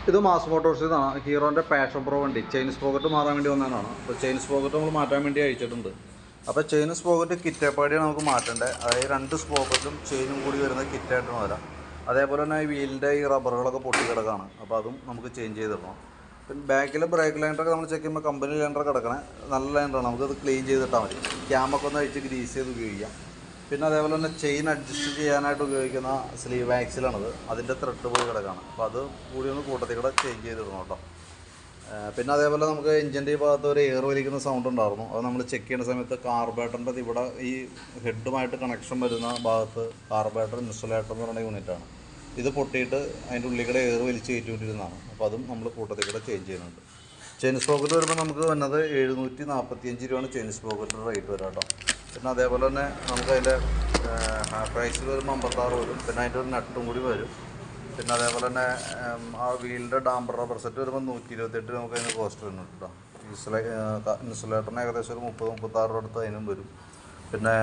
ഇത് മാസ് മോട്ടോഴ്സിൽ നിന്നാണ്. ഹീറോൻ്റെ passion pro വണ്ടി ചെയിൻ സ്പോക്കറ്റ് മാറാൻ വേണ്ടി വന്നതാണ്. അപ്പോൾ ചെയിൻ സ്പോക്കറ്റ് നമ്മൾ മാറ്റാൻ വേണ്ടി അയച്ചിട്ടുണ്ട്. അപ്പോൾ ചെയിൻ സ്പോക്കറ്റ് കിറ്റേപ്പാടിയാണ് നമുക്ക് മാറ്റേണ്ടത്. അതായത് 2 സ്പോക്കറ്റും ചെയിനും കൂടി വരുന്ന കിറ്റായിട്ടാണ് വരാം. അതേപോലെ തന്നെ ഈ വീലിൻ്റെ ഈ റബ്ബറുകളൊക്കെ പൊട്ടിക്കിടക്കാണ്. അപ്പോൾ അതും നമുക്ക് ചേഞ്ച് ചെയ്തിടണം. പിന്നെ ബാക്കിലെ ബ്രേക്ക് ലൈനറൊക്കെ നമ്മൾ ചെക്ക് ചെയ്യുമ്പോൾ കമ്പനി ലൈനർ കിടക്കണേ നല്ല ലൈനറാണ്. നമുക്കത് ക്ലീൻ ചെയ്തിട്ടാൽ മതി. ക്യാമൊക്കെ ഒന്ന് അഴിച്ച് ഗ്രീസ് ചെയ്ത് ഉപയോഗിക്കാം. പിന്നെ അതേപോലെ തന്നെ ചെയിൻ അഡ്ജസ്റ്റ് ചെയ്യാനായിട്ട് ഉപയോഗിക്കുന്ന സ്ലീവ് ആക്സിലാണത്. അതിൻ്റെ ത്രെഡ് പോയി കിടക്കുകയാണ്. അപ്പോൾ അത് കൂടി ഒന്ന് കൂട്ടത്തിൽ കൂടെ ചേഞ്ച് ചെയ്തിടണം കേട്ടോ. പിന്നെ അതേപോലെ നമുക്ക് എഞ്ചിൻ്റെ ഈ ഭാഗത്ത് ഒരു എയർ വലിക്കുന്ന സൗണ്ട് ഉണ്ടായിരുന്നു. അത് നമ്മൾ ചെക്ക് ചെയ്യുന്ന സമയത്ത് കാർബറേറ്ററിൻ്റെ ഇവിടെ ഈ ഹെഡുമായിട്ട് കണക്ഷൻ വരുന്ന ഭാഗത്ത് കാർബറേറ്റർ ഇൻസുലേറ്റർ എന്ന് പറയുന്ന യൂണിറ്റാണ്. ഇത് പൊട്ടിയിട്ട് അതിൻ്റെ ഉള്ളിൽ കൂടെ എയർ വലിച്ച് കയറ്റിക്കൊണ്ടിരുന്നതാണ്. അപ്പോൾ അതും നമ്മൾ കൂട്ടത്തിൽ കൂടെ ചേഞ്ച് ചെയ്യുന്നുണ്ട്. ചെയിൻ സ്പോക്കറ്റ് വരുമ്പോൾ നമുക്ക് വന്നത് 745 രൂപയാണ് ചെയിൻ സ്പോക്കറ്റിൻ്റെ റേറ്റ് വരാം കേട്ടോ. പിന്നെ അതേപോലെ തന്നെ നമുക്ക് അതിൻ്റെ പ്രൈസിൽ വരുമ്പോൾ 56 വരും. പിന്നെ അതിൻ്റെ ഒരു നട്ടും കൂടി വരും. പിന്നെ അതേപോലെ തന്നെ ആ വീലിൻ്റെ ഡാമ്പർ റബ്ബർ സെറ്റ് വരുമ്പോൾ 128 നമുക്ക് അതിന് കോസ്റ്റ് വരുന്നുണ്ട് കേട്ടോ. ഇൻസുലേറ്ററിന് ഏകദേശം ഒരു 30-36 രൂപ അടുത്ത് അതിനും വരും. പിന്നെ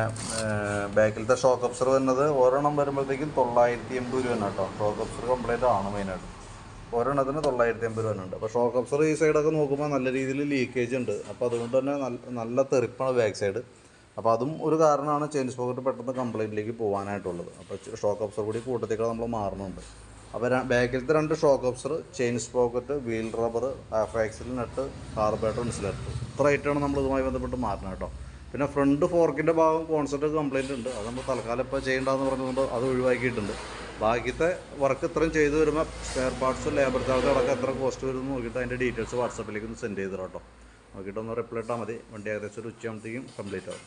ബാക്കിലത്തെ ഷോക്ക് അബ്സർ വരുന്നത് ഒരെണ്ണം വരുമ്പോഴത്തേക്കും 980 രൂപ കേട്ടോ. ഷോക്ക് അബ്സർ കംപ്ലൈൻറ്റ് ആണ് മെയിനായിട്ട്. ഒരെണ്ണത്തിന് 980 രൂപ ഉണ്ട്. അപ്പോൾ ഷോക്ക് അബ്സർ ഈ സൈഡൊക്കെ നോക്കുമ്പോൾ നല്ല രീതിയിൽ ലീക്കേജ് ഉണ്ട്. അപ്പോൾ അതുകൊണ്ട് തന്നെ നല്ല തെറിപ്പാണ് ബാക്ക് സൈഡ്. അപ്പോൾ അതും ഒരു കാരണമാണ് ചെയിൻ സ്പോക്കറ്റ് പെട്ടെന്ന് കംപ്ലൈൻറ്റിലേക്ക് പോകാനായിട്ടുള്ളത്. അപ്പോൾ ഷോക്ക് അബ്സർ കൂടി കൂട്ടത്തേക്ക് നമ്മൾ മാറുന്നുണ്ട്. അപ്പോൾ ബാക്കിലത്തെ 2 shock absorber, chain sprocket, wheel rubber, half axle nut, carburettor, insulator, ഇത്ര ഐറ്റമാണ് നമ്മൾ ഇതുമായി ബന്ധപ്പെട്ട് മാറണം കേട്ടോ. പിന്നെ ഫ്രണ്ട് ഫോർക്കിൻ്റെ ഭാഗം കോൺസെപ്റ്റ് കംപ്ലൈൻറ്റ് ഉണ്ട്. അത് നമ്മൾ തൽക്കാലം ഇപ്പോൾ ചെയ്യേണ്ടതെന്ന് പറഞ്ഞുകൊണ്ട് അത് ഒഴിവാക്കിയിട്ടുണ്ട്. ബാക്കിയത്തെ വർക്ക് ഇത്രയും ചെയ്ത് വരുമ്പോൾ സ്പെയർ പാർട്സ്, ലേബർ ചാർജ് അടക്കം എത്ര കോസ്റ്റ് വരുമെന്ന് നോക്കിയിട്ട് അതിൻ്റെ ഡീറ്റെയിൽസ് വാട്സപ്പിലേക്ക് ഒന്ന് സെൻഡ് ചെയ്ത് കേട്ടോ. നോക്കിയിട്ടൊന്ന് റിപ്ലൈ ഇട്ടാൽ മതി. വണ്ടി ഏകദേശം ഒരു ഉച്ചയാകുമ്പോഴത്തേക്കും കംപ്ലീറ്റ് ആവും.